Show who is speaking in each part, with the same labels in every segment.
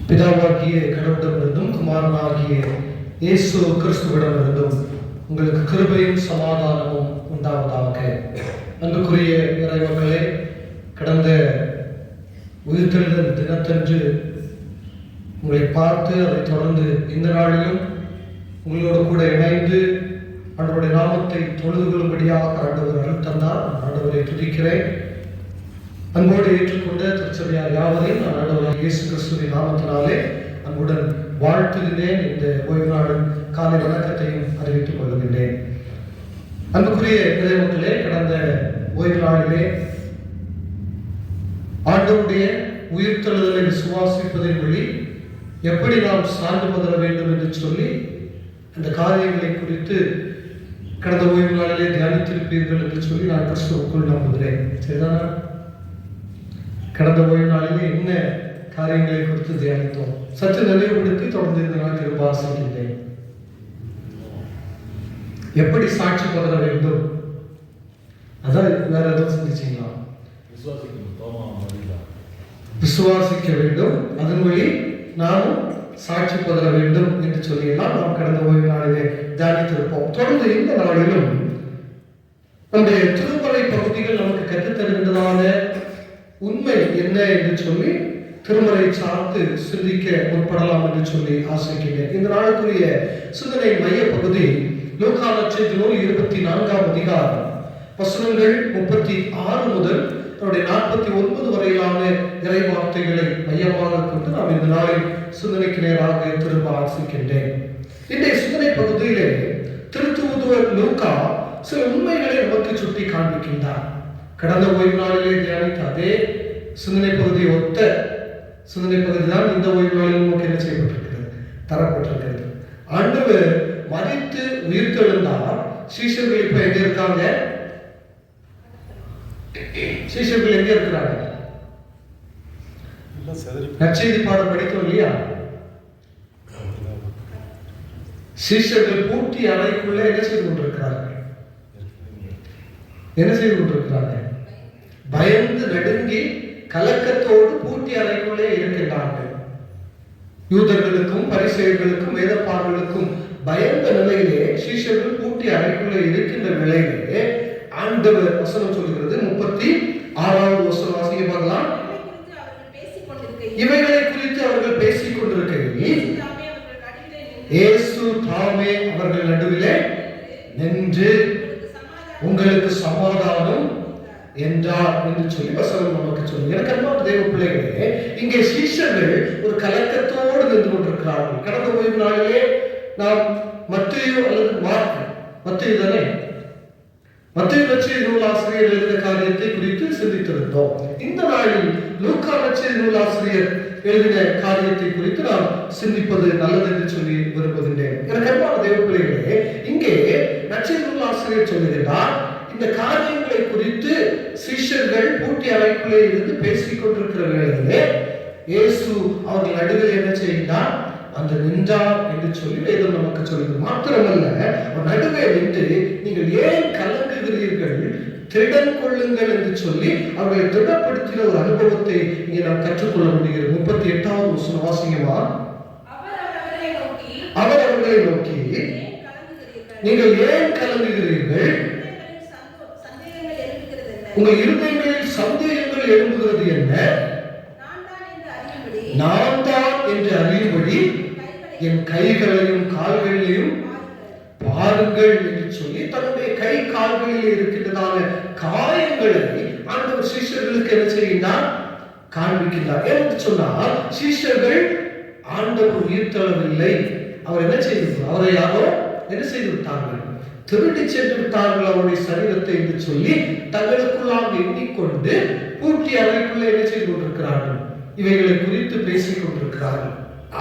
Speaker 1: பிதாவாகிய கடவுளிடமிருந்தும் குமாரனாகிய இயேசு கிறிஸ்துவிடமிருந்தும் உங்களுக்கு கிருபையும் சமாதானமும் உண்டாவதாக. அன்புக்குரிய இறைமக்களே, கடந்த உயிர்த்தெழுதல் தினத்தன்று உங்களை பார்த்து அதைத் தொடர்ந்து இந்த நாளிலும் உங்களோடு கூட இணைந்து ஆண்டவருடைய நாமத்தை தொழுது கொள்ளும்படியாக ஆண்டவர் அருள் தந்தார். நான் ஆண்டவரை துதிக்கிறேன். அன்போடு ஏற்றுக்கொண்ட திருச்சபையார் யாவரையும் நான் ஆண்டவராகிய இயேசு கிறிஸ்துவின் நாமத்தினாலே அன்புடன் வாழ்த்துகிறேன். இந்த ஓய்வு நாள் காலை வணக்கத்தையும் அறிவித்துக் கொள்கின்றேன். அன்புக்குரிய இறைமக்களே, கடந்த ஓய்வு நாளிலே ஆண்டவருடைய உயிர்த்தெழுதலை விசுவாசிப்பதின் வழி எப்படி நாம் சார்ந்து பதற வேண்டும் என்று சொல்லி அந்த காரியங்களை குறித்து கடந்த ஓய்வு நாளிலே தியானித்திருப்பீர்கள் என்று சொல்லி நான் கிறிஸ்துவுக்குள் நம்புகிறேன். சரிதானா? கடந்த ஓய்வு நாளிலே என்ன காரியங்களை குறித்து தியானித்தோம்? சற்று நினைவுபடுத்தி தொடர்ந்து இந்த நாள் திரும்ப ஆசிக்கின்றேன். எப்படி சாட்சி பகர வேண்டும், அதான் வேற எதுவும் சிந்திச்சீங்களா? விசுவாசிக்க வேண்டும், அதன் வழி நாமும் சாட்சி பகர வேண்டும் என்று சொல்லியெல்லாம் நாம் கடந்த ஓய்வு நாளிலே தியானித்திருப்போம். தொடர்ந்து இந்த நாளிலும் நம்முடைய திருமறை பகுதிகள் நமக்கு கற்றுத்தருகின்றதான உண்மை என்ன என்று சொல்லி திருமறை சார்ந்து சிந்திக்க முற்படலாம் என்று சொல்லி ஆசைக்கிறேன். இந்த நாளுக்குரிய சிந்தனை மைய பகுதி லூக்கா நற்செய்தி நூல் 24ஆம் அதிகாரம் வசனங்கள் 36 முதல் 49 வரையிலான இறை வார்த்தைகளை மையமாக கொண்டு நாம் இந்த நாளில் சிந்தனைக்கு நேராக திரும்ப ஆசிக்கின்றேன். இன்றைய சிந்தனை பகுதியிலே திருத்தூதுவர் லூக்கா சில உண்மைகளை நமக்கு சுட்டி காண்பிக்கின்றார். கடந்த ஓய்வு நாளிலே தியானித்த அதே சிந்தனை பகுதியை ஒத்த சிந்தனை பகுதி தான் இந்த ஓய்வு நாளில் நமக்கு என்ன செய்யப்பட்டிருக்கிறது, தரப்பட்டிருக்கிறது. ஆண்டவர் மரித்து உயிர்த்தெழுந்தார். சீஷர்கள் இப்ப எங்க இருக்காங்க? சீஷர்கள் எங்க இருக்கிறாங்க? நற்செய்தி பாடம் படித்தோம் இல்லையா? சீஷர்கள் பூட்டி அறைக்குள்ள என்ன செய்து கொண்டிருக்கிறார்கள்? என்ன செய்து கொண்டிருக்கிறார்கள்? பயந்து நடுங்கி கலக்கத்தோடு பூட்டி அறைக்குள்ளே இருக்கின்றார்கள். யூதர்களுக்கும் பரிசேயர்களுக்கும் வேதப்பாரர்களுக்கும் பயந்த நிலையிலே சீஷர்கள் பூட்டி அறைக்குள்ளே இருக்கின்ற நிலையிலே ஆண்டவர் வசனம் சொல்கிறது. 36வது வசனம் வாசிக்க பார்க்கலாம். இவைகளை குறித்து அவர்கள் பேசிக் கொண்டிருக்கையில் இயேசு தாமே அவர்கள் நடுவிலே நின்று உங்களுக்கு சமாதானம் என்றார் என்று சொல்லி வசனம் நமக்கு சொல்லி. எனக்கு அன்பான தேவ பிள்ளைகளே, இங்கே சீஷர்கள் ஒரு கலக்கத்தோடு நின்று கொண்டிருக்கிறார்கள். கடந்த ஓய்வு நாளிலே நாம் மத்தேயு அல்லது மத்தேயு தானே, மத்தேயு நற்செய்தி நூல் ஆசிரியர் எழுதின காரியத்தை குறித்து சிந்தித்திருந்தோம். இந்த நாளில் லூக்கா நற்செய்தி நூல் ஆசிரியர் எழுதின காரியத்தை குறித்து நாம் சிந்திப்பது நல்லது என்று சொல்லி விரும்புகின்றேன். எனக்கு அன்பான தேவ பிள்ளைகளே, இங்கே நற்செய்தி நூல் ஆசிரியர் சொல்லுகிறார், இந்த காரியங்களை குறித்து சீஷர்கள் பூட்டி அறைக்குள்ளே இருந்து பேசிக் கொண்டிருக்கிற வேளையிலே இயேசு அவர்கள் நடுவில் என்ன செய்தார்? அந்த நின்றார் என்று சொல்லி வேதம் நமக்கு சொல்லுது. மாத்திரமல்ல, அவர் நடுவே நின்று நீங்கள் ஏன் கலங்குகிறீர்கள், திடன் கொள்ளுங்கள் என்று சொல்லி அவர்களை திடப்படுத்தின ஒரு அனுபவத்தை இங்கே நாம் கற்றுக்கொள்ள முடிகிறது. 38வது வசனம் வாசிங்கமா. அவர் அவர்களை நோக்கி நீங்கள் ஏன் கலங்குகிறீர்கள், உங்கள் இருதயங்களில் சந்தேகங்கள் எழும்புகிறது என்ன, நான் தான் என்று அறியும்படி என் கைகளையும் கால்களையும் பாருங்கள் என்று சொல்லி தன்னுடைய கை கால்களில் இருக்கின்றதான காயங்களை ஆண்டவர் சீஷர்களுக்கு என்ன செய்கின்றார்? காண்பிக்கின்றார். என்று சொன்னால் சீஷர்கள் ஆண்டவர் உயிர்த்தெழவில்லை, அவர் என்ன செய்திருக்கிறார்? அவரை யாரோ என்ன செய்து விட்டார்கள்? திருடி சென்று விட்டார்கள் அவருடைய சரீரத்தை என்று சொல்லி தங்களுக்குள்ளாக எண்ணிக்கொண்டு பூட்டி அறைக்குள்ளே என்ன செய்து கொண்டிருக்கிறார்கள்? இவைகளை குறித்து பேசிக் கொண்டிருக்கிறார்கள்.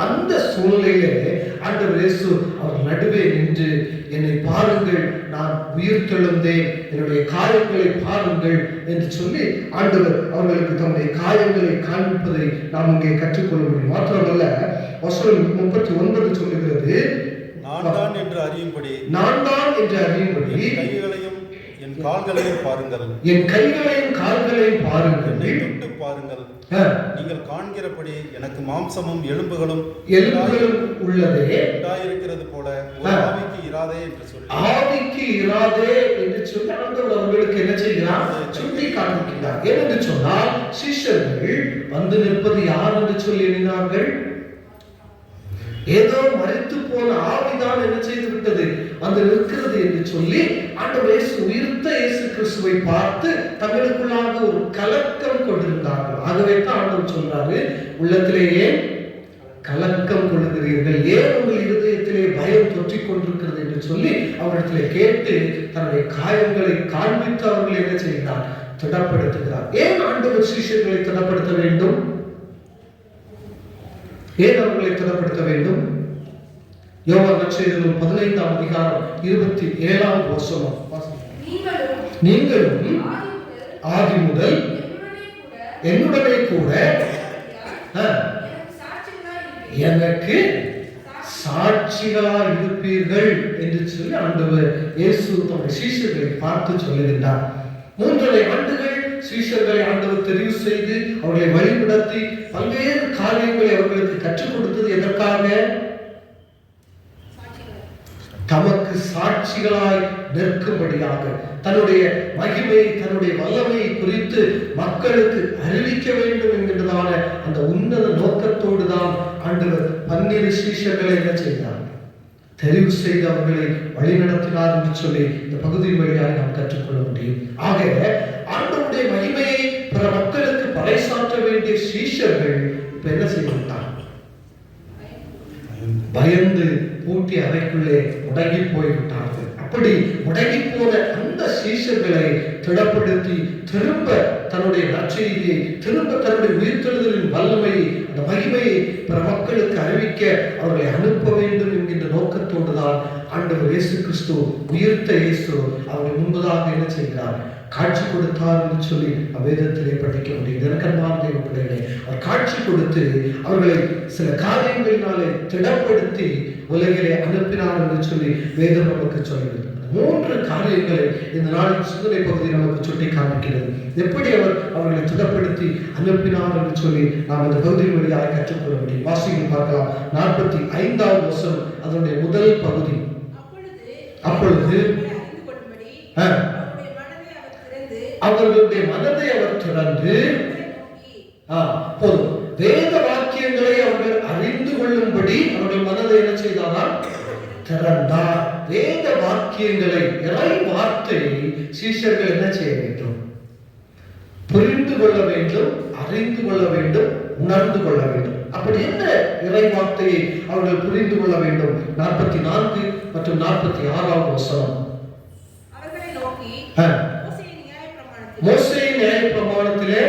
Speaker 1: அந்த சூழ்நிலையிலே ஆண்டவர் இயேசு அவர் நடுவே நின்று என்னை பாருங்கள், நான் உயிர்த்தெழுந்தேன், என்னுடைய காயங்களை பாருங்கள் என்று சொல்லி ஆண்டவர் அவர்களுக்கு தம்முடைய காயங்களை காண்பிப்பதை நாம் இங்கே கற்றுக்கொள்ள முடியும். மாத்திரமல்ல, வசனம் 39 சொல்லுகிறது,
Speaker 2: நான் தான் என்று அறியும்படி
Speaker 1: நான் தான் என்று அறியும்படி
Speaker 2: கைகளையும் என் என் கால்களையும் பாருங்கள்,
Speaker 1: என் கைகளையும் கால்களையும் பாருங்கள்,
Speaker 2: என்னை தொட்டு பாருங்கள். நீங்கள் காண்கிறபடி எனக்கு மாம்சமும் எலும்புகளும்
Speaker 1: உள்ளதே
Speaker 2: உண்டாயிருக்கிறது போல ஒரு ஆவிக்கு இராதே என்று சொல்லி
Speaker 1: ஆவிக்கு இராதே என்று சொல்லி ஆண்டவர் அவர்களுக்கு என்ன செய்கிறார்? சுட்டி காண்பிக்கிறார். ஏனென்று சொன்னால் சீஷர்கள் வந்து நிற்பது யார் என்று சொல்லி எண்ணினார்கள்? ஏதோ மரித்து போன ஆவிதான் என்ன செய்து விட்டது, வந்து நிற்கிறது என்று சொல்லி ஆண்டவர் உயிர்த்த இயேசு கிறிஸ்துவை பார்த்து தங்களுக்குள்ளாக ஒரு கலக்கம் கொண்டிருந்தார்கள். ஆகவே தான் ஆண்டவர் சொல்றாரு, உள்ளத்திலேயே கலக்கம் கொள்ளுகிறீர்கள், ஏன் உங்கள் இருதயத்திலே பயம் தொற்றிக் கொண்டிருக்கிறது என்று சொல்லி அவரிடத்திலே கேட்டு தன்னுடைய காயங்களை காண்பித்து அவர்கள் என்ன செய்கிறார்? திடப்படுத்துகிறார். ஏன் ஆண்டவர் சீஷர்களை திடப்படுத்த வேண்டும்? ஏன் அவர்களை திடப்படுத்த வேண்டும்? யோவான் நற்செய்தியில் 15ஆம் அதிகாரம் 27ஆம் வசனம், நீங்களும் ஆதி முதல் என்னுடனே கூட எனக்கு சாட்சிகளாய் இருப்பீர்கள் என்று சொல்லி ஆண்டவர் இயேசு தம்முடைய சீஷர்களை பார்த்து சொல்லுகின்றார். 3.5 ஆண்டுகள் சீஷர்களை ஆண்டவர் தெரிவு செய்து அவர்களை வழிநடத்தி பல்வேறு காரியங்களை அவர்களுக்கு கற்றுக் கொடுத்தது எதற்காக? தமக்கு சாட்சிகளாய் நிற்கும்படியாக, தன்னுடைய மகிமை தன்னுடைய வல்லமையை குறித்து மக்களுக்கு அறிவிக்க வேண்டும் என்கின்றதான அந்த உன்னத நோக்கத்தோடு தான் ஆண்டவர் 12 சீஷர்களை என்ன செய்தார்? தெரிவு செய்து அவர்களை வழிநடத்தினார் என்று சொல்லி இந்த பகுதியின் வழியாக நாம் கற்றுக்கொள்ள முடியும். ஆக ஆண்டவருடைய மகிமையை பிற மக்களுக்கு பறைசாற்ற வேண்டிய சீஷர்கள் இப்ப என்ன செய்துவிட்டார்? பயந்து பூட்டி அறைக்குள்ளே முடங்கி போய்விட்டார்கள். அப்படி முடங்கி போன அந்த சீஷர்களை திடப்படுத்தி திரும்ப தன்னுடைய நற்செய்தியை, திரும்ப தன்னுடைய உயிர்த்தெழுதலின் வல்லமையை, அந்த மகிமையை பிற மக்களுக்கு அறிவிக்க அவர்களை அனுப்ப வேண்டும் என்கின்ற நோக்கத்தோடு தான் ஆண்டவர் இயேசு கிறிஸ்து, உயிர்த்த இயேசு அவர்கள் முன்பதாக என்ன செய்கிறார்? காட்சி கொடுத்தார் என்று சொல்லி வேதத்திலே படிக்க முடியும். எனக்கன்பான தேவ பிள்ளைகளே, அவர் காட்சி கொடுத்து அவர்களை சில காரியங்களினாலே திடப்படுத்தி உலகிலே அனுப்பினார் என்று சொல்லி வேதம் நமக்கு சொல்கிறது. 3 காரியங்களை இந்த நாளின் சிந்தனை பகுதி நமக்கு சுட்டி காண்பிக்கிறது. எப்படி அவர் அவர்களை திடப்படுத்தி அனுப்பினார் என்று சொல்லி நாம் இந்த பகுதியின் வழியாக கற்றுக்கொள்ள முடியும். வாசிகள் பார்க்கலாம். 45ஆவது வசனம் அதனுடைய முதல் பகுதி. அப்பொழுது அவர்களுடைய மனதை அவர் திறந்து போதும் வேத வாக்கியங்களை அவர்கள் அறிந்து கொள்ளும்படி அவர்கள் மனதை என்ன செய்தார்? திறந்தார். வேத வாக்கியங்களை, இறை வார்த்தையை சீஷர்கள் என்ன செய்ய வேண்டும்? புரிந்து கொள்ள வேண்டும், அறிந்து கொள்ள வேண்டும், உணர்ந்து கொள்ள வேண்டும். அப்படி என்ன இறை வார்த்தையை அவர்கள் புரிந்து கொள்ள வேண்டும்? 44 மற்றும் 46ஆவது வசனம். மோசேயின் நியாயப்பிரமாணத்திலே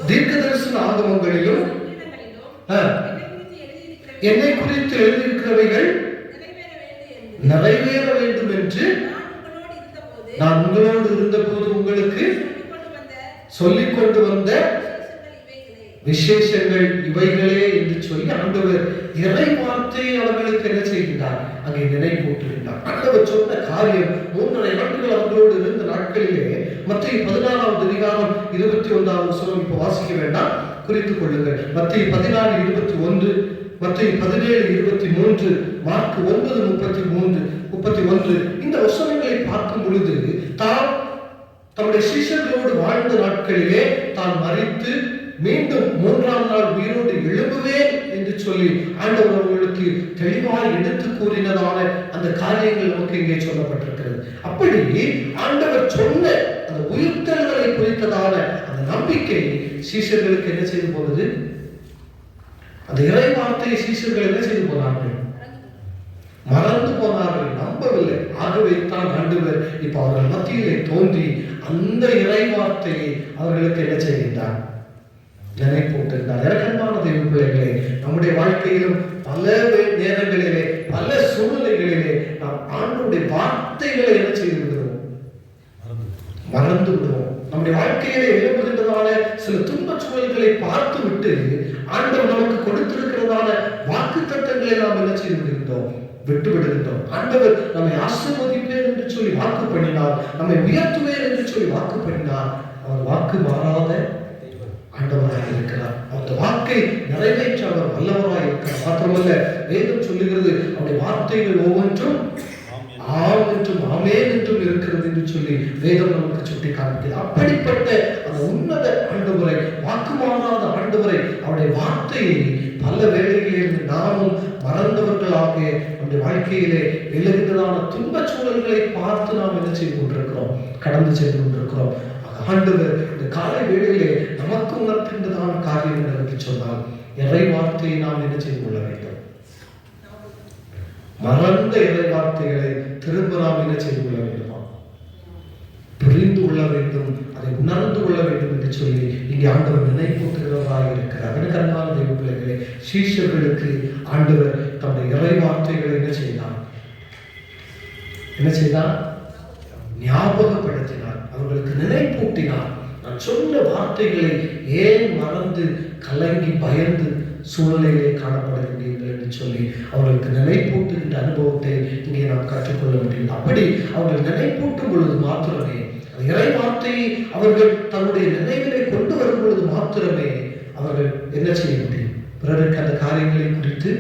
Speaker 1: தீர்க்கதரிசன ஆகமங்களிலும் என்னை குறித்து எழுதியிருக்கிறவைகள் நிறைவேற வேண்டும் என்று நான் உங்களோடு இருந்தபோது உங்களுக்கு சொல்லிக் கொண்டு வந்த விசேஷங்கள் இவைகளே என்று சொல்லி ஆண்டவர் இறை வார்த்தையை அவர்களுக்கு என்ன செய்கின்றார்? அங்கே நினைவூட்டுகின்றார். ஆண்டவர் சொன்ன காரியம் 3.5 ஆண்டுகள் அவர்களோடு இருந்த நாட்களிலே மத்தேயு 16ஆவது அதிகாரம் 21ஆவது வசனம் இப்ப வாசிக்க வேண்டாம், குறித்துக் கொள்ளுங்கள். மத்தேயு 14:21, மத்தேயு 17:23, மார்க் 9:33-31 இந்த வசனங்களை பார்க்கும் பொழுது தான் தம்முடைய சீஷர்களோடு வாழ்ந்த நாட்களிலே தான் மரித்து மீண்டும் 3ஆம் நாள் உயிரோடு எழும்புவேன் என்று சொல்லி ஆண்டவர் அவர்களுக்கு தெளிவாக எடுத்து கூறினதான அந்த காரியங்கள் நமக்கு இங்கே சொல்லப்பட்டிருக்கிறது. அப்படி ஆண்டவர் சொன்ன அந்த உயிர்த்தெழுதலை குறித்ததான அந்த நம்பிக்கை சீஷர்களுக்கு என்ன செய்து போனது? அந்த இறை வார்த்தையை சீஷர்கள் என்ன செய்து போனார்கள்? மறந்து போனார்கள், நம்பவில்லை. ஆகவே தான் ஆண்டவர் இப்ப அவர்கள் மத்தியிலே தோன்றி அந்த இறை வார்த்தையை அவர்களுக்கு என்ன செய்கின்றார்? நினைப்பூட்டுகிறார். இறக்கமான தேவ பிள்ளைகளே, நம்முடைய வாழ்க்கையிலும் பல நேரங்களிலே, பல சூழ்நிலைகளிலே நாம் ஆண்டவருடைய வார்த்தைகளை என்ன செய்து விடுவோம்? மறந்து விடுவோம். நம்முடைய வாழ்க்கையிலே எழுப்புகின்றதான சில துன்பச் சூழல்களை பார்த்து விட்டு ஆண்டவர் நமக்கு கொடுத்திருக்கிறதான வாக்குத்தத்தங்களை நாம் என்ன செய்து விடுகின்றோம்? விட்டு விடுகின்றோம். ஆண்டவர் நம்மை ஆசீர்வதிப்பேன் என்று சொல்லி வாக்கு பண்ணினார், நம்மை உயர்த்துவேன் என்று சொல்லி வாக்கு பண்ணினார். அவர் வாக்கு மாறாத ஆண்டவராக இருக்கிறார். அந்த வாக்கை நிறைவேற்ற அவர் வல்லவராக இருக்கிறார். மாத்திரமல்ல, வேதம் சொல்லுகிறது அவருடைய வார்த்தைகள் ஒவ்வொன்றும் ஆம் என்றும் ஆமேன் என்றும் இருக்கிறது என்று சொல்லி வேதம் நமக்கு சுட்டி காண்பிக்கிறது. அப்படிப்பட்ட அந்த உன்னத ஆண்டவரை, வாக்கு மாறாத ஆண்டவரை, அவருடைய வார்த்தையை பல வேளைகளில் நாமும் மறந்தவர்களாக நம்முடைய வாழ்க்கையிலே எழுகின்றதான துன்ப சூழல்களை பார்த்து நாம் என்ன செய்து கொண்டிருக்கிறோம், கடந்து சென்று கொண்டிருக்கிறோம். ஆண்டவர் இந்த காலை வேளையிலே நமக்கு உணர்த்துகின்றதான காரியம் என்று சொன்னால், இறை வார்த்தையை நாம் என்ன செய்து கொள்ள வேண்டும், மறந்த இறை வார்த்தைகளை திரும்ப நாம் என்ன செய்து கொள்ள வேண்டுமா, புரிந்து கொள்ள வேண்டும், அதை உணர்ந்து கொள்ள வேண்டும் என்று சொல்லி இங்கே ஆண்டவர் நினைப்பூட்டுகிறவராக இருக்கிறார். அன்பான தெய்வ பிள்ளைகளே, சீஷர்களுக்கு ஆண்டவர் தம்முடைய இறை வார்த்தைகளை என்ன செய்தார், ஞாபகப்படுத்தினார், அவர்களுக்கு நினைப்பூட்டினார். நான் சொன்ன வார்த்தைகளை ஏன் மறந்து கலங்கி பயந்து சூழ்நிலையிலே காணப்படுகின்றீர்கள் என்று சொல்லி அவர்களுக்கு நினைப்பூட்டுகின்ற அனுபவத்தை இங்கே நாம் கற்றுக்கொள்ள முடியும். அப்படி அவர்கள் நினைப்பூட்டும் பொழுது மாத்திரமே, இறை வார்த்தையை அவர்கள் தன்னுடைய நினைவிலே கொண்டு வரும் பொழுது மாத்திரமே அவர்கள் என்ன செய்ய முடியும், பிறருக்கு அந்த காரியங்களை குறித்து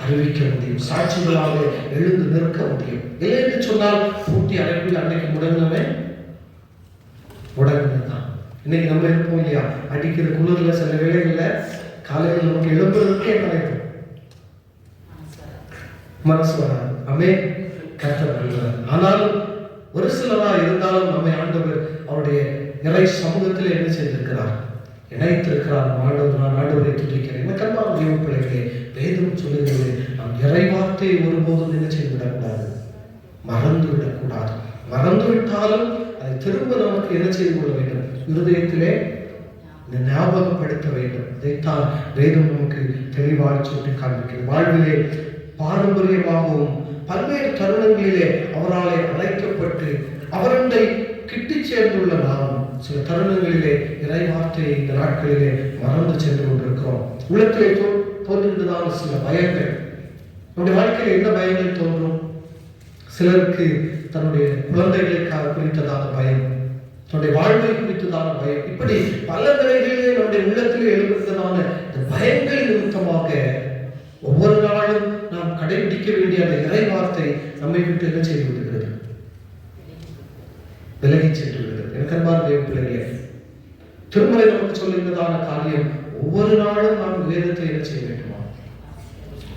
Speaker 1: அறிவிக்க முடியும், சாட்சிகளாக எழுந்து நிற்க முடியும். இல்லை என்று சொன்னால் பூட்டி அறைக்குள் அன்னைக்கு முடங்கினவே முடங்கினதுதான். இன்னைக்கு நம்ம இருப்போம் இல்லையா, அடிக்கிற குளிர்ல சில வேளைகள்ல காலையில் நமக்கு எழும்புறதுக்கு என்ன ஆயிடும், மனசு வராது. அமே கர்த்தர் நல்லவர். ஆனாலும் ஒரு சிலரா இருந்தாலும் நம்மை ஆண்டவர் அவருடைய இறை சமூகத்தில் என்ன செய்திருக்கிறார், இணைத்திருக்கிறார். நான் ஆண்டவரை துதிக்கிறேன். எனக்கு அன்பான தெய்வ பிள்ளைகளே, வேதம் சொல்லுகிறது, நாம் இறை வார்த்தையை ஒருபோதும் என்ன செய்து விடக்கூடாது, மறந்து விடக்கூடாது. மறந்து விட்டாலும் அதை திரும்ப நமக்கு என்ன செய்து கொள்ள வேண்டும், இருதயத்திலே ஞாபகப்படுத்த வேண்டும். இதைத்தான் வேதம் நமக்கு தெளிவாக சொல்லி காண்பிக்கிறது. வாழ்விலே பாரம்பரியமாகவும் பல்வேறு தருணங்களிலே அவராலே அழைக்கப்பட்டு அவரண்டை கிட்டி சேர்ந்துள்ள நாம் சில தருணங்களிலே இறை வார்த்தையை இந்த நாட்களிலே மறந்து சென்று கொண்டிருக்கிறோம். உள்ளத்திலே தோன்றுகின்றதான சில பயங்கள், நம்முடைய வாழ்க்கையில் என்ன பயங்கள் தோன்றும்? சிலருக்கு தன்னுடைய குழந்தைகளுக்காக குறித்ததான பயம், தன்னுடைய வாழ்வை குறித்ததான பயம், இப்படி பல நிலைகளிலே நம்முடைய உள்ளத்திலே எழுதுகிறதான இந்த பயங்கள் நிமித்தமாக ஒவ்வொரு நாளும் நாம் கடைபிடிக்க வேண்டிய அந்த இறை வார்த்தை நம்மை விட்டு என்ன செய்து விடுகிறது, விலகி சென்று விடுகிறது. எனக்கு அன்பான தேவ பிள்ளைகளே, திருமலை நமக்கு சொல்லுகிறதான காரியம், ஒவ்வொரு நாளும் நாம் வேதத்தை என்ன செய்ய வேண்டுமா,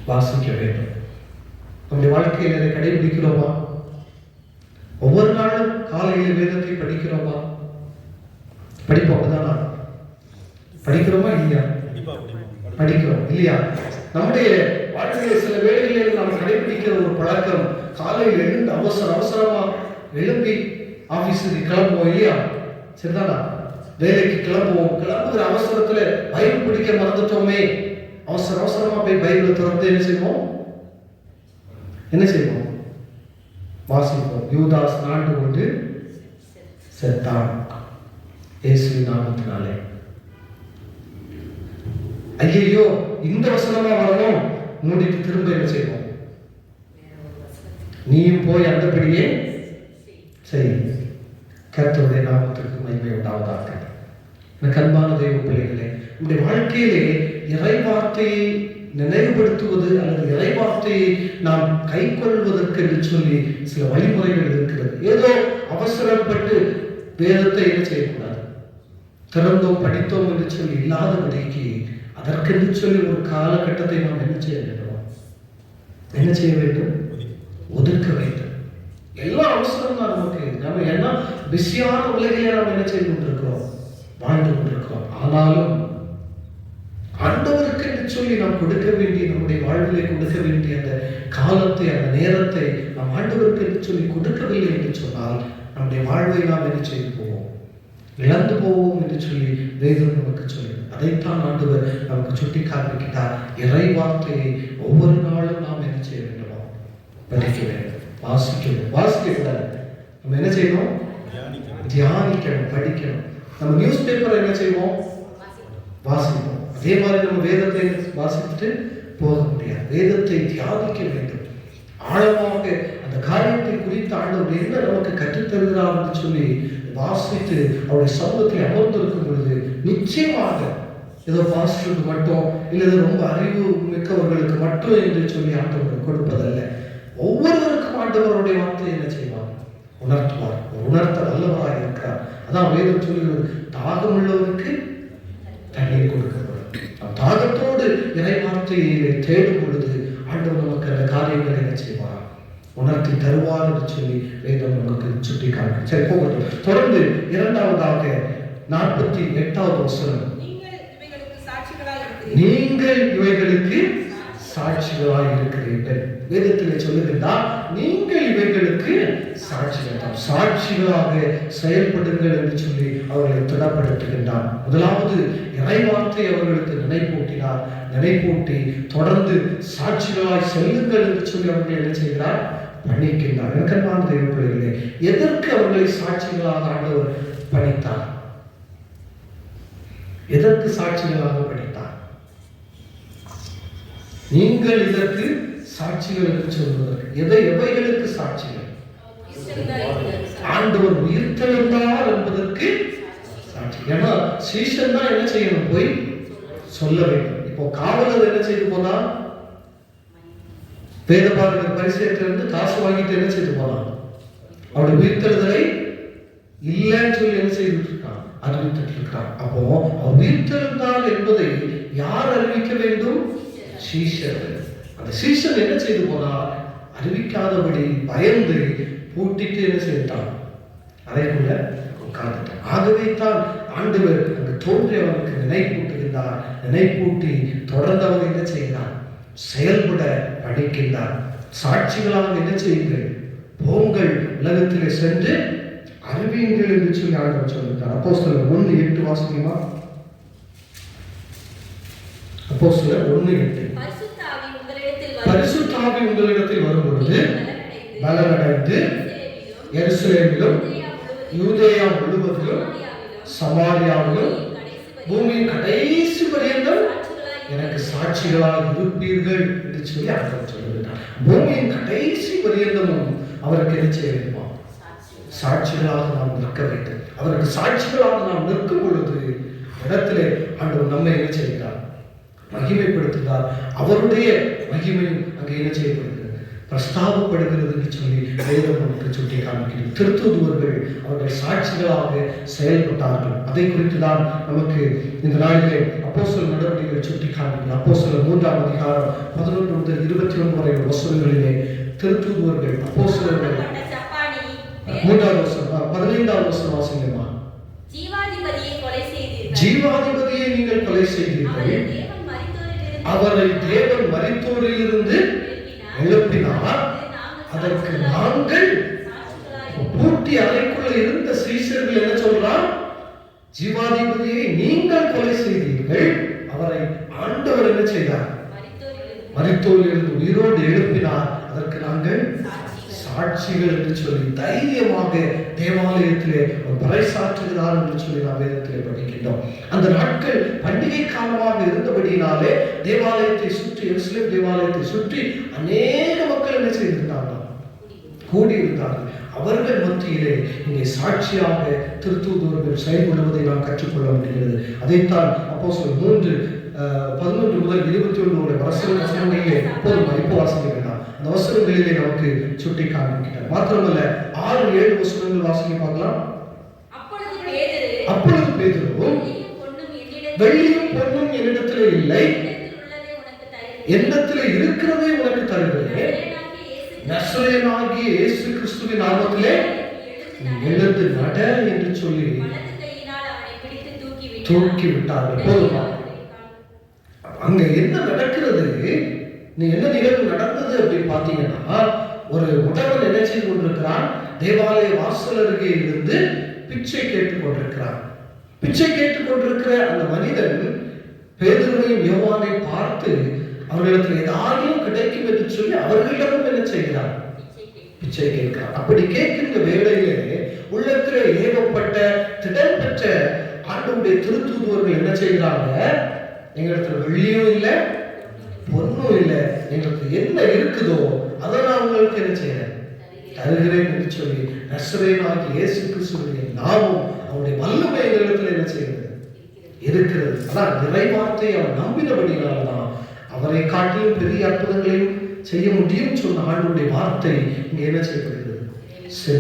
Speaker 1: வாசிக்க வேண்டும். நம்முடைய வாழ்க்கையில் அதை கடைபிடிக்கிறோமா? ஒவ்வொரு நாளும் காலையில் வேதத்தை படிக்கிறோமா? படிப்போம் தானா? படிக்கிறோமா இல்லையா? படிக்கிறோம் இல்லையா? நம்முடைய வாழ்க்கையில் சில வேளைகளில் நாம் கடைபிடிக்கிற ஒரு பழக்கம், காலையில் எழுந்து அவசரமா எழுப்பி ஆபீஸுக்கு கிளம்புவோம் இல்லையா? சரிதானா? வேலைக்கு கிளம்புவோம். கிளம்புகிற அவசரத்துல பைபிள் பிடிக்க மறந்துட்டோமே, அவசரமா போய் பைபிளை திறந்து என்ன செய்வோம், வாசிப்போம். யூதாஸ் நாண்டு கொண்டு செத்தான் இயேசுவின் நாமத்தினாலே. ஐயோ, இந்த வசனமா வரணும், மூடிட்டு திரும்ப என்ன செய்வோம், நீயும் போய் அந்தபடியே செய். கர்த்தருடைய நாமத்திற்கு மகிமை உண்டாவதாக. எனக்கு அன்பான தெய்வ பிள்ளைகளே, நம்முடைய வாழ்க்கையிலே இறை வார்த்தையை நினைவுபடுத்துவது அல்லது இறை வார்த்தையை நாம் கை கொள்வதற்கு என்று சொல்லி சில வழிமுறைகள் இருக்கிறது. ஏதோ அவசரப்பட்டு வேதத்தை என்ன செய்யக்கூடாது, திறந்தோம் படித்தோம் என்று சொல்லி இல்லாதபடிக்கு அதற்கென்று சொல்லி ஒரு காலகட்டத்தை நாம் என்ன செய்ய வேண்டும், என்ன செய்ய வேண்டும், ஒதுக்க வேண்டும். எல்லாம் அவசரம் தான் நமக்கு. நம்ம என்ன பிஸியான உலகிலே நாம் என்ன செய்து கொண்டிருக்கிறோம், வாழ்ந்து கொண்டிருக்கிறோம். ஆனாலும் ஆண்டவருக்கு என்று சொல்லி நாம் கொடுக்க வேண்டிய, நம்முடைய வாழ்விலே கொடுக்க வேண்டிய அந்த காலத்தை, அந்த நேரத்தை நாம் ஆண்டவருக்கு என்று சொல்லி கொடுக்கவில்லை என்று சொன்னால் நம்முடைய வாழ்வை நாம் என்ன செய்து போவோம், இழந்து போவோம் என்று சொல்லி வேதம் நமக்கு சொல்லி, அதைத்தான் ஆண்டவர் நமக்கு சுட்டி காண்பிக்கிறார். இறை வார்த்தையை ஒவ்வொரு நாளும் நாம் என்ன செய்ய வேண்டுமா, படிக்க வேண்டும், வாசிக்க கூடாது. நம்ம என்ன செய்யணும், தியானிக்கணும், படிக்கணும். நம்ம நியூஸ் பேப்பர் என்ன செய்வோம், வாசிப்போம். அதே மாதிரி நம்ம வேதத்தை வாசித்துட்டு போக முடியாது. வேதத்தை தியானிக்க வேண்டும். ஆழமாக அந்த காரியத்தை குறித்து ஆண்டவர் என்ன நமக்கு கற்றுத்தருகிறார் என்று சொல்லி வாசித்து அவருடைய சமூகத்தில் அமர்ந்திருக்கும் பொழுது நிச்சயமாக ஏதோ பாஸ்டருக்கு மட்டும் இல்லை ரொம்ப அறிவு மிக்கவர்களுக்கு மட்டும் என்று சொல்லி ஆண்டவர் கொடுப்பதல்ல. ஒவ்வொருவருக்கும் ஆண்டவருடைய வார்த்தை என்ன செய்வார்? உணர்த்துவார். உணர்த்த வல்லவராக இருக்கிறார். அதான் வேதம் சொல்கிறது, தாகம் உள்ளவருக்கு தண்ணீர் கொடுக்கப்படும். தாகத்தோடு இறை வார்த்தையை தேடும் பொழுது ஆண்டவர் நமக்கு அந்த காரியங்களை என்ன செய்வார்? உணர்த்தி தருவார் என்று சொல்லி வேதம் நமக்கு சுட்டி காண்பிக்கும். சரி, போகட்டும். தொடர்ந்து இரண்டாவதாக 48வது வசனம், நீங்கள் இவைகளுக்கு சாட்சிகளாய் இருக்கிறீர்கள். வேதத்தில் சொல்லுகின்றார், நீங்கள் இவைகளுக்கு சாட்சிகள், சாட்சிகளாக செயல்படுங்கள் என்று சொல்லி அவர்களை திடப்படுத்துகின்றார். முதலாவது இறைவார்த்தை அவர்களுக்கு நினைப்பூட்டினார். நினைப்பூட்டி தொடர்ந்து சாட்சிகளாய் செல்லுங்கள் என்று சொல்லி அவர்கள் என்ன செய்கிறார்? பணிக்கின்றார். எனக்கெல்லாம் தெய்வ பிள்ளைகளே, எதற்கு அவர்களை சாட்சிகளாக ஆண்டவர் பணித்தார்? எதற்கு சாட்சிகளாக பணித்தார்? நீங்கள் இதற்கு சாட்சிகள் என்று சொல்வதற்கு. எவைகளுக்கு சாட்சிகள்? ஆண்டவர் உயிர்த்தெழுந்தார் என்பதற்கு சாட்சி. ஏன்னா சீஷன் தான் என்ன செய்யணும்? போய் சொல்ல வேண்டும். இப்போ காவலர் என்ன செய்து போனா? வேதபாரகர் பரிசேயத்திலிருந்து காசு வாங்கிட்டு என்ன செய்து போனான்? அவருடைய உயிர்த்தெழுதலை இல்லைன்னு சொல்லி என்ன செய்துட்டு இருக்கான்? அறிவித்துட்டு இருக்கான். அப்போ அவர் உயிர்த்தெழுந்தார் என்பதை யார் அறிவிக்க வேண்டும்? சீஷர்கள். அந்த சீஷன் என்ன செய்து போனார்? அறிவிக்காதபடி பயந்து பூட்டிட்டு என்ன செய்தான்? அறைக்குள்ள உட்கார்ந்துட்டான். ஆகவே தான் ஆண்டவர் அங்கு தோன்றி அவனுக்கு நினைப்பூட்டுகின்றார். நினைப்பூட்டி தொடர்ந்து அவர் என்ன செய்கிறார்? செயல்பட பணிக்கின்றார். சாட்சிகளாக என்ன செய்யுங்கள்? போங்கள், உலகத்திலே சென்று அறிவியுங்கள் என்று சொல்லி ஆண்டவர் சொல்லுகிறார். அப்போஸ்தலர் 1:8 வாசிக்குமா? அப்போஸ்தலர் 1:8, பரிசுத்த ஆவி உங்களிடத்தில் வரும்பொழுது பலனடைந்து எருசலேமிலும் யூதேயா முழுவதிலும் சமாரியாவிலும் பூமியின் கடைசி பரியந்தம் எனக்கு சாட்சிகளாக இருப்பீர்கள் என்று சொல்லி ஆண்டவர் சொல்லுகிறார். பூமியின் கடைசி பரியந்தமும் அவருக்கு என்ன செய்ய வேண்டுமா? சாட்சிகளாக நாம் நிற்க வேண்டும். அவருக்கு சாட்சிகளாக நாம் நிற்கும் பொழுது இடத்திலே ஆண்டவர் நம்மை என்ன செய்கிறார்? மகிமைப்படுத்துகிறார். அவருடைய மகிமையும் அங்கே என்ன செய்யப்படுகிறது? பிரஸ்தாபப்படுகிறது என்று சொல்லி வேதம் நமக்கு சுட்டி காண்பிக்கிறது. திருத்தூதுவர்கள் அவர்கள் சாட்சிகளாக செயல்பட்டார்கள். அதை குறித்து தான் நமக்கு இந்த நாளிலே அப்போஸ்தலர் நடவடிக்கைகள் சுட்டி காண்பிக்கிறது. அப்போஸ்தலர் 3ஆம் அதிகாரம் 11 முதல் 21 வரை வசனங்களிலே திருத்தூதுவர்கள் அப்போஸ்தலர்கள் 3ஆவது வசனம் 15வது வசனம் வாசிங்கம்மா. ஜீவாதிபதியை நீங்கள் கொலை செய்தீர்கள், அவரை தேவன் மரித்தோரிலிருந்து எழுப்பினார், அதற்கு நாங்கள் பூட்டி அறைக்குள்ள இருந்த சீஷர்கள் என்ன சொல்றார்? ஜீவாதிபதியை நீங்கள் கொலை செய்தீர்கள், அவரை ஆண்டவர் என்ன செய்தார்? மரித்தோரிலிருந்து உயிரோடு எழுப்பினார், அதற்கு நாங்கள் சாட்சிகள் என்று சொல்லி தைரியமாக தேவாலயத்திலே பறைசாற்றுகிறார் என்று சொல்லி நாம் வேதத்திலே படிக்கின்றோம். அந்த நாட்கள் பண்டிகை காலமாக இருந்தபடியினாலே தேவாலயத்தை சுற்றி, எருசலேம் தேவாலயத்தை சுற்றி அநேக மக்கள் என்ன செய்திருந்தார்கள்? கூடியிருந்தார்கள். அவர்கள் மத்தியிலே இங்கே சாட்சியாக திருத்தூதுவர்கள் செயல்படுவதை நாம் கற்றுக்கொள்ள முடிகிறது. அதைத்தான் அப்போஸ்தலர் 3:11 முதல் 21 வசனங்களிலே இப்போ வாசிக்க வேண்டாம், அந்த வசனங்களிலே நமக்கு சுட்டி காண்பிக்கிறார். மாத்திரமல்ல 6-7 வசனங்கள் வாசிக்க பார்க்கலாம். அப்பொழுது பேதுரு, வெள்ளியும் பொன்னும் என்னிடத்திலே இல்லை, என்னிடத்திலே இருக்கிறதை உனக்கு தருகிறேன், நசரேயனாகிய இயேசு கிறிஸ்துவின் நாமத்திலே எழுந்து நட என்று சொல்லி தூக்கி விட்டார்கள். போதுமா? அங்க என்ன நடக்கிறது? நீ என்ன நிகழ்வு நடந்தது அப்படின்னு பார்த்தீங்கன்னா, ஒரு உடவன் என்ன செய்து கொண்டிருக்கிறான்? தேவாலய வாசல் அருகே இருந்து பிச்சை கேட்டுக் கொண்டிருக்கிறான். பிச்சை கேட்டுக் கொண்டிருக்கிற அந்த மனிதன் பேதுருவையும் யோவானை பார்த்து அவர்களிடத்தில் ஏதாவது கிடைக்கும் என்று சொல்லி அவர்களிடமும் என்ன செய்கிறார்? பிச்சை கேட்கிறார். அப்படி கேட்கின்ற வேளையிலே உள்ளத்திலே ஏகப்பட்ட திடன் பெற்ற ஆண்டவருடைய திருத்தூதுவர்கள் என்ன செய்கிறாங்க? எங்களிடத்துல வெள்ளியும் இல்லை, பொன்னும் இல்லை, எங்களுக்கு என்ன இருக்குதோ அதை நான் உங்களுக்கு என்ன செய்யறேன், தருகிறேன் என்று சொல்லி நசரேயனாகிய இயேசு கிறிஸ்துவினுடைய நாமம் அவருடைய வல்லமை எங்களிடத்தில் என்ன செய்கிறது, இருக்கிறது. அதான் இறைவார்த்தை அவர் நம்பினபடினால்தான் அவரை காட்டிலும் பெரிய அற்புதங்களையும் செய்ய முடியும் சொன்ன ஆண்டவருடைய வார்த்தை இங்க என்ன செய்யப்படுகிறது,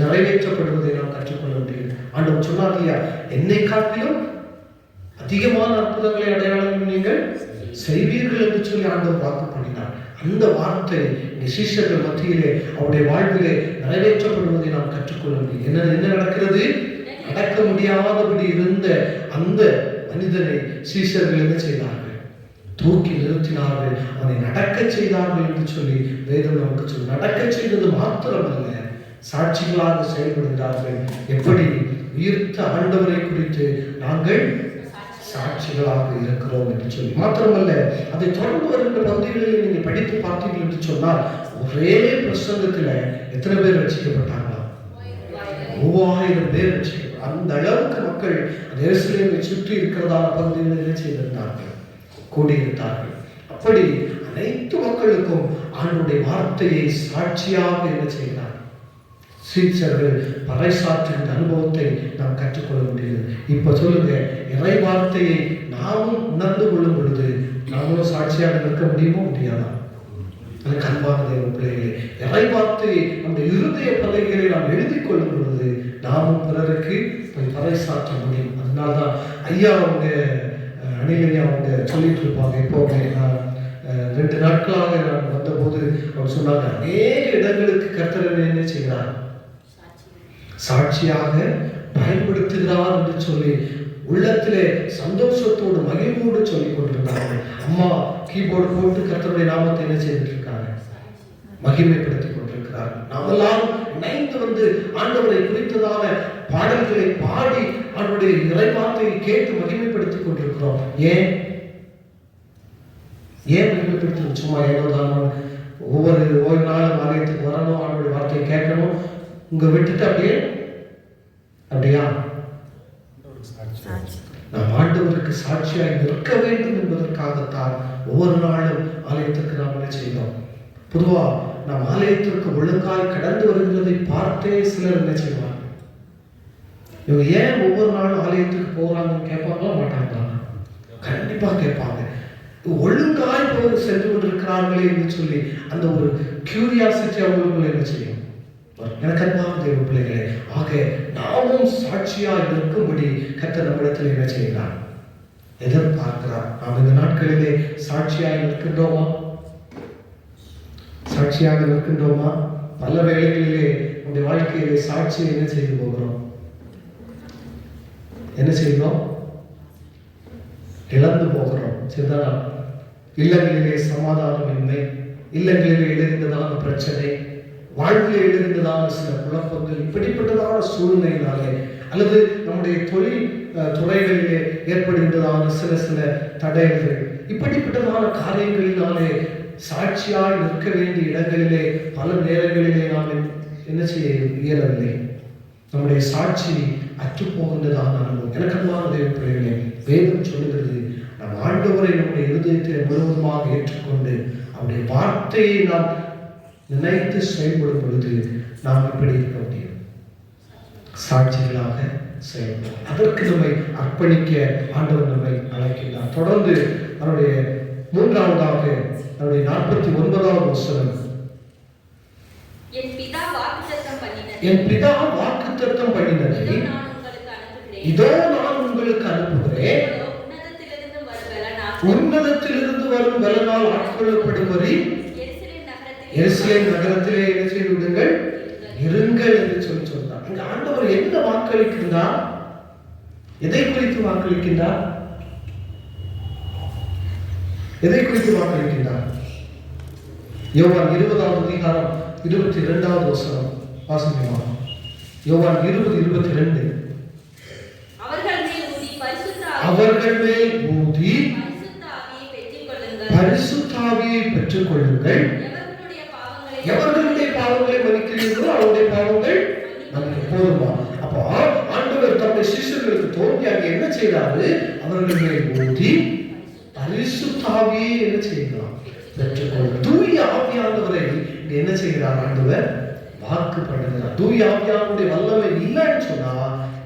Speaker 1: நிறைவேற்றப்படுவதை நாம் கற்றுக்கொள்ள முடியும். ஆண்டவர் சொன்னார் இல்லையா, என்னை காட்டிலும் அதிகமான அற்புதங்களை அடையாளங்கள் நீங்கள் செய்வீர்கள் என்று சொல்லி ஆண்டவர் வாக்கு பண்ணினார். அந்த வார்த்தை சீஷர்கள் மத்தியிலே அவருடைய வாழ்விலே நிறைவேற்றப்படுவதை நாம் கற்றுக்கொள்ள முடியும். என்ன நடக்கிறது, நடக்க முடியாதபடி இருந்த அந்த மனிதனை சீஷர்கள் என்ன செய்தார்கள், தூக்கி நிறுத்தினார்கள், அவனை நடக்க செய்தார்கள் என்று சொல்லி வேதம் நமக்கு சொல்லி, நடக்க செய்தது மாத்திரமல்ல, சாட்சிகளாக செயல்படுகிறார்கள். எப்படி உயிர்த்த ஆண்டவரை குறித்து நாங்கள் சாட்சிகளாக இருக்கிறோம் என்று சொல்லி மாத்திரமல்ல, அதை தொடர்ந்து வருகின்ற பகுதிகளில் நீங்கள் படித்து பார்த்தீர்கள் என்று சொன்னால் ஒரே பிரசங்கத்துல எத்தனை பேர் ரட்சிக்கப்பட்டாங்களா, 3000 பேர் ரட்சிக்கப்பட்டாங்க. அந்த அளவுக்கு மக்கள் அந்த எருசலேமை சுற்றி இருக்கிறதான பகுதிகளில் என்ன செய்திருந்தார்கள், கூடியிருந்தார்கள். அப்படி அனைத்து மக்களுக்கும் ஆண்டவருடைய வார்த்தையை சாட்சியாக என்ன செய்கிறார், சீஷர்கள் பறைசாற்றின் அனுபவத்தை நாம் கற்றுக்கொள்ள முடியுது. இப்ப சொல்லுங்க, இறை வார்த்தையை நாமும் உணர்ந்து கொள்ளும் பொழுது நாமளும் சாட்சியாக நிற்க முடியுமோ, முடியாதா? எனக்கு அன்பான தேவ பிள்ளைகளே, இறை வார்த்தையை நம்முடைய இருதய பலகைகளை நாம் எழுதி கொள்ளும் பொழுது நாமும் பிறருக்கு பறைசாற்ற முடியும். அதனால்தான் ஐயா அவங்க அணிலையா அவங்க சொல்லிட்டு இருப்பாங்க. எப்போவுமே 2 நாட்களாக நான் வந்தபோது அவர் சொன்னாங்க, அநேக இடங்களுக்கு கர்த்தர் என்ன செய்கிறார், சாட்சியாக பயன்படுத்துகிறார் என்று சொல்லி உள்ளத்திலே சந்தோஷத்தோடு மகிழ்வோடு சொல்லிக் கொண்டிருந்தார்கள். அம்மா கீபோர்டு போட்டு கர்த்தருடைய நாமத்தை என்ன செய்துட்டு இருக்காங்க, மகிமைப்படுத்திக் கொண்டிருக்கிறார்கள். நாமெல்லாம் இணைந்து வந்து ஆண்டவரை குறித்ததான பாடல்களை பாடி அவருடைய இறைவார்த்தையை கேட்டு மகிமைப்படுத்திக் கொண்டிருக்கிறோம். ஏன் மகிமைப்படுத்த? சும்மா ஏனோதான் ஒவ்வொரு நாளும் ஆலயத்துக்கு வரணும், அவருடைய வார்த்தையை கேட்கணும், உங்க விட்டுட்டு அப்படியா? நாம் ஆண்டவருக்கு சாட்சியாக நிற்க வேண்டும் என்பதற்காகத்தான் ஒவ்வொரு நாளும் ஆலயத்திற்கு நாம் என்ன செய்தோம். பொதுவா நாம் ஆலயத்திற்கு ஒழுங்காய் கடந்து வருகிறதை பார்த்தே சிலர் என்ன செய்வாங்க, இவங்க ஏன் ஒவ்வொரு நாளும் ஆலயத்துக்கு போறாங்கன்னு கேட்பாங்களா மாட்டாங்களா? கண்டிப்பா கேட்பாங்க. ஒழுங்காய் போய் சென்று கொண்டிருக்கிறார்களே என்று சொல்லி அந்த ஒரு கியூரியாசிட்டி அவங்களுக்குள்ள என்ன செய்யும். எனக்கு அன்பான தேவ பிள்ளைகளே, ஆக நாமும் சாட்சியாக இருக்கும்படி கர்த்தர் நம்மிடத்தில் என்ன செய்கிறார், எதிர்பார்க்கிறார். நாம் இந்த நாட்களிலே சாட்சியாக நிற்கின்றோமா? சாட்சியாக நிற்கின்றோமா? பல வேளைகளிலே நம்முடைய வாழ்க்கையிலே சாட்சியை என்ன செய்து போகிறோம், என்ன செய்கிறோம், இழந்து போகிறோம். சரிதானா? இல்லங்களிலே சமாதானமின்மை, இல்லங்களிலே எழுகின்றதான பிரச்சனை, வாழ்வில் எழுகின்றதான சில குழப்பங்கள், இப்படிப்பட்டதான சூழ்நிலையினாலே அல்லது நம்முடைய தொழில் துறைகளிலே ஏற்படுகின்றதான சில தடைகள், இப்படிப்பட்டதான காரியங்களினாலே சாட்சியாய் நிற்க வேண்டிய இடங்களிலே பல நேரங்களிலே நாம் என்ன செய்ய இயலவில்லை. நம்முடைய சாட்சி அற்றுப்போகின்றதான அனுபவம். எனக்கமான தேவ பிள்ளைகளே, வேதம் சொல்லுகிறது, நம் ஆண்டவரை நம்முடைய இருதயத்தில் முழுவதுமாக ஏற்றுக்கொண்டு அவருடைய வார்த்தையை நாம் நினைத்து செயல்படும் பொழுது நாம் இப்படி இருக்க முடியும், சாட்சிகளாக செயல்படும். அதற்கு நம்மை அர்ப்பணிக்க ஆண்டவர் நம்மை அழைக்கிறார். தொடர்ந்து அவருடைய 3ஆவதாக அவருடைய 49வது வசனம், என் பிதா வாக்குத்தத்தம் பண்ணினதை இதோ நான் உங்களுக்கு அனுப்புகிறேன், உன்னதத்திலிருந்து வரும் பலனால் ஆட்கொள்ளப்படும்படி எருசலேம் நகரத்திலே என்ன செய்து விடுங்கள், இருங்கள் என்று சொல்லி சொன்னார். இந்த ஆண்டவர் என்ன வாக்களிக்கின்றார், எதை குறித்து வாக்களிக்கின்றார், எதை குறித்து வாக்களிக்கின்றார்? யோவான் 20வது அதிகாரம் 22வது வசனம் வாசிக்கலாமா? யோவான் 20:22, அவர்கள் மேல் ஊதி பரிசுத்த ஆவியை பெற்றுக் கொள்ளுங்கள், எவர்களுடைய பாவங்களை மன்னிக்கிறீர்களோ அவருடைய பாவங்கள் நமக்கு போதுமா? அப்போ ஆண்டவர் தம்முடைய சிஷ்யர்களுக்கு தோன்றியாக என்ன செய்யறாரு, அவர்கள் மேல் ஊதி பரிசுத்த ஆவியை என்ன செய்யலாம், பெற்றுக்கொள்ள. தூய ஆவியானவரை என்ன செய்கிறார் ஆண்டவர்? வாக்கு பண்ணுகிறார். தூய ஆவியானுடைய வல்லமை இல்லைன்னு சொன்னா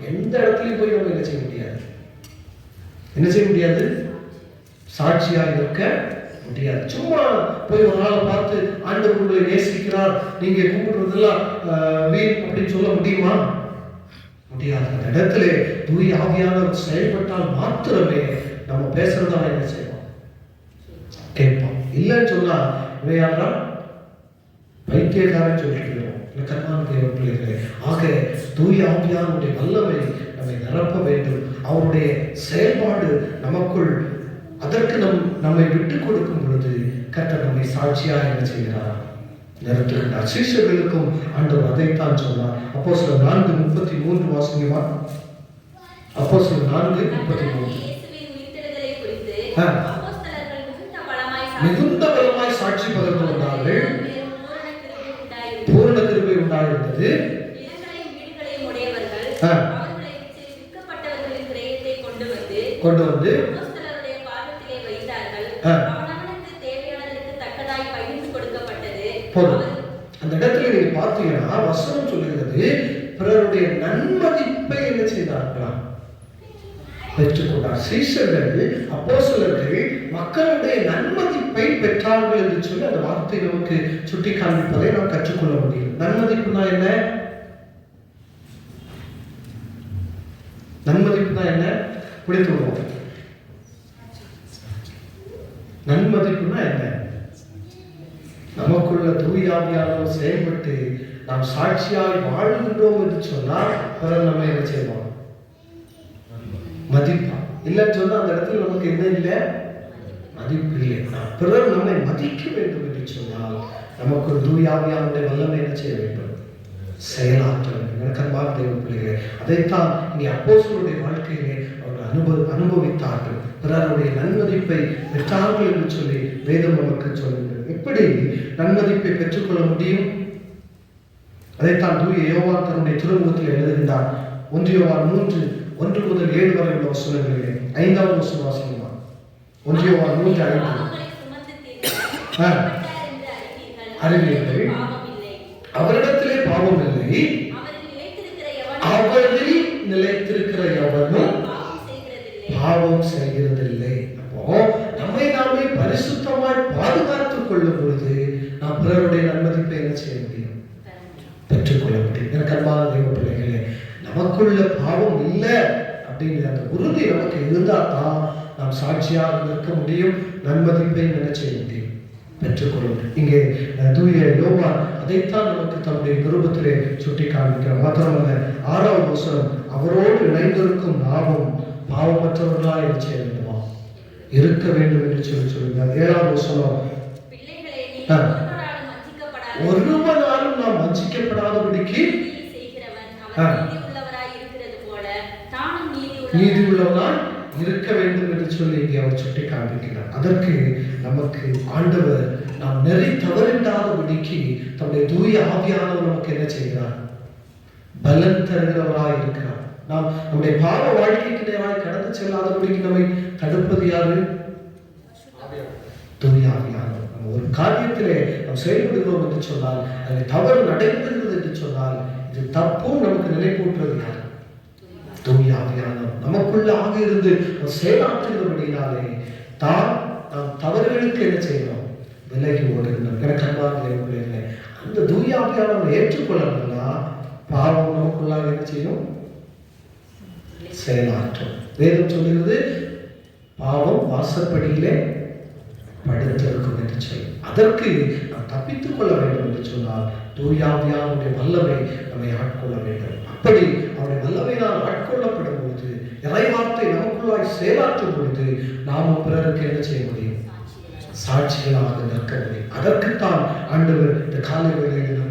Speaker 1: எந்த இடத்துலயும் போய் நம்ம என்ன செய்ய முடியாது? என்ன செய்ய முடியாது? சாட்சியாக இருக்க முடியாது. சும்மா போய் ஒரு நாளை பார்த்து ஆண்டவர் உங்களை நேசிக்கிறார், நீங்க கூப்பிடுறதெல்லாம் வீண் அப்படின்னு சொல்ல முடியுமா? முடியாது. அந்த இடத்துல தூய ஆவியானவர் செயல்பட்டால் மாத்திரமே நம்ம பேசுறதா என்ன செய்வோம்? கேட்போம். இல்லைன்னு சொன்னா இவையாரா வைத்தியக்காரன் சொல்லிட்டு கர்மான தேவ பிள்ளைகளே, ஆக தூய ஆவியானுடைய வல்லமை நம்மை நிரப்ப வேண்டும். அவருடைய செயல்பாடு நமக்குள், அதற்கு நம்மை விட்டுக் கொடுக்கும் பொழுது கர்த்தர் நம்மை சாட்சியாக என்ன செய்கிறார்? நிறுத்துகிறார். சீஷர்களுக்கும் ஆண்டவர் அதைத்தான் சொன்னார். அப்போஸ்தலர் 4:33 வாசிங்கமா. அப்போஸ்தலர் 4:33 மிகுந்த பலமாய் சாட்சி பகர்ந்து வந்தார்கள். பூரண கிருபை உண்டாயிருந்தது. கொண்டு வந்து அந்த இடத்துல நீங்க பார்த்தீங்கன்னா வசனம் சொல்லுகிறது, பிறருடைய நன்மதிப்பை என்ன செய்தார்களா? பெற்றுக்கொண்டார். சீஷர்கள், அப்போஸ்தலர்கள் மக்களுடைய நன்மதிப்பை பெற்றார்கள் என்று சொல்லி அந்த வார்த்தை நமக்கு சுட்டி காண்பிப்பதை நாம் கற்றுக்கொள்ள முடியும். நன்மதிப்புனா என்ன? நன்மதிப்புனா என்ன? புரிந்து கொள்வோம். நன்மதிப்புனா என்ன? நமக்குள்ள தூய ஆவியானவர் செயல்பட்டு நாம் சாட்சியாய் வாழ்கின்றோம் என்று சொன்னால் பிறகு நம்ம என்ன செய்வோம்? மதிப்பா. இல்லைன்னு சொன்னா அந்த இடத்துல நமக்கு என்ன இல்லை? மதிப்பு இல்லை. பிறர் நம்மை மதிக்க வேண்டும் என்று சொன்னால் நமக்கு ஒரு தூய ஆவியானுடைய வல்லமை என்ன செய்ய வேண்டும்? செயலாற்ற வேண்டும். எனக்கன்பான தேவ பிள்ளைகளே, அதைத்தான் இங்கே அப்போஸ்தலருடைய வாழ்க்கையிலே அவர்கள் அனுபவித்தார்கள். பிறருடைய நன்மதிப்பை பெற்றார்கள் என்று சொல்லி வேதம் நமக்கு சொல்லுகிறது. எப்படி நன்மதிப்பை பெற்றுக்கொள்ள முடியும்? அதைத்தான் தூய யோவான் தன்னுடைய திருமுகத்தில் எழுதுகின்றார். 1 யோவான் 3:1 முதல் 7 வரை உள்ள வசனங்களிலே 5வது வசனம் வாசிக்கலாம். 1 யோவான் 3:5 அறிவீர்கள், அவரிடத்திலே பாவம் இல்லை, அவரில் நிலைத்திருக்கிற எவனும் பாவம் செய்கிறதில்லை. அப்போ நம்மை நாமே பரிசுத்தமாய் பாதுகாத்துக் கொள்ளும் பொழுது நாம் பிறருடைய நன்மதிப்பை என்ன செய்ய முடியும்? பெற்றுக்கொள்ள முடியும். எனக்கு அன்பான தேவ பிள்ளைகளே, நமக்குள்ள பாவம் இல்லை அப்படிங்கிற அந்த உறுதி நமக்கு இருந்தால் தான் நாம் சாட்சியாக நிற்க முடியும். நன்மதிப்பை என்ன செய்ய முடியும்? பெற்றுக்கொள்ளும். இங்கே தூய யோவான் அதைத்தான் நமக்கு தன்னுடைய நிருபத்திலே சுட்டி காண்பிக்கிறார். மாத்திரமல்ல 6வது வசனம், அவரோடு இணைந்திருக்கும் நாமும் பாவமற்றவர்களாய் செய்ய வேண்டுமா? இருக்க வேண்டும் என்று சொல்லுகிறார். 7வது வசனம், ஒருவனாலும் நாம் வஞ்சிக்கப்படாதபடிக்கு நீதி உள்ளவனாய் இருக்க வேண்டும் என்று சொல்லி இங்கே அவர் சுட்டி காண்பிக்கிறார். அதற்கு நமக்கு ஆண்டவர் நாம் நெறி தவறிடாதபடிக்கு தன்னுடைய தூய ஆவியானவர் நமக்கு என்ன செய்கிறார்? பலன் தருகிறவராய் இருக்கிறார். நாம் நம்முடைய பாவ வாழ்க்கைக்கு நேராக கடந்து செல்லாதபடிக்கு நம்மை தடுப்பது யாரு? தூய ஆவியானவர். நம்ம ஒரு காரியத்திலே நாம் செயல்படுகிறோம் என்று சொன்னால், அது தவறு நடைபெறுகிறது என்று சொன்னால், இது தப்பும் நமக்கு நினைப்பூட்டுறது யார்? தூய ஆவியானவர். நமக்குள்ள ஆக இருந்து செயலாற்றுகிறபடினாலே தான் நாம் தவறுகளுக்கு என்ன செய்யணும்? விலகி ஓடுகிறோம். எனக்கு அன்பான பிள்ளைகளே, அந்த தூய ஆவியானவரை ஏற்றுக்கொள்ளணும்னா பாவம் நமக்குள்ளாக என்ன செய்யும்? செயலாற்றும். வேதம் சொல்லுகிறது, பாவம் வாசற்படியிலே படுத்திருக்கும் என்று சொல்லி. அதற்கு நாம் தப்பித்துக் கொள்ள வேண்டும் என்று சொன்னால் தூய ஆவியானவருடைய வல்லமை நம்மை ஆட்கொள்ள வேண்டும். அப்படி அவருடைய வல்லமையினால் ஆட்கொள்ளப்படும் பொழுது, இறைவார்த்தை நமக்குள்ளாய் செயலாற்றும் பொழுது நாமும் பிறருக்கு என்ன செய்ய முடியும்? சாட்சிகளாக நிற்க முடியும். அதற்குத்தான் ஆண்டவர் இந்த காலை வேளையில்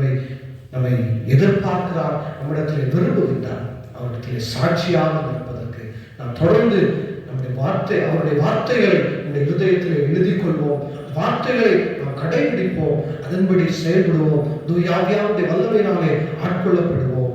Speaker 1: நம்மை எதிர்பார்க்கிறார், நம்மிடத்தில் விரும்புகின்றார். அவரிடத்திலே சாட்சியாக நிற்பதற்கு நாம் தொடர்ந்து அவருடைய வார்த்தைகளை நம்முடைய இருதயத்தில் எழுதிக் கொள்வோம். வார்த்தைகளை நாம் கடைபிடிப்போம், அதன்படி செயல்படுவோம். தூய ஆவியானுடைய வல்லமையினாலே ஆட்கொள்ளப்படுவோம்.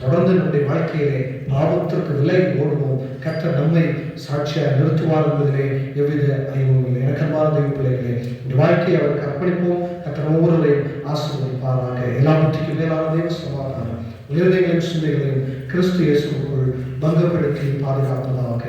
Speaker 1: தொடர்ந்து நம்முடைய வாழ்க்கையிலே பாவத்திற்கு விலகி ஓடுவோம். கர்த்தர் நம்மை சாட்சியாக நிறுத்துவார் என்பதிலே எவ்வித ஐயமும் இல்லை. எனக்கு அன்பான தேவ பிள்ளைகளே, இந்த வாழ்க்கையை அவருக்கு அர்ப்பணிப்போம். கர்த்தர் ஒவ்வொருவரையும் ஆசீர்வதிப்பாராக. எல்லா புத்திக்கும் மேலான தேவ சமாதானம் இருதயங்களையும் சிந்தைகளையும் கிறிஸ்து இயேசுவுக்குள் பங்கப்படுத்தி பாதுகாப்பதாக.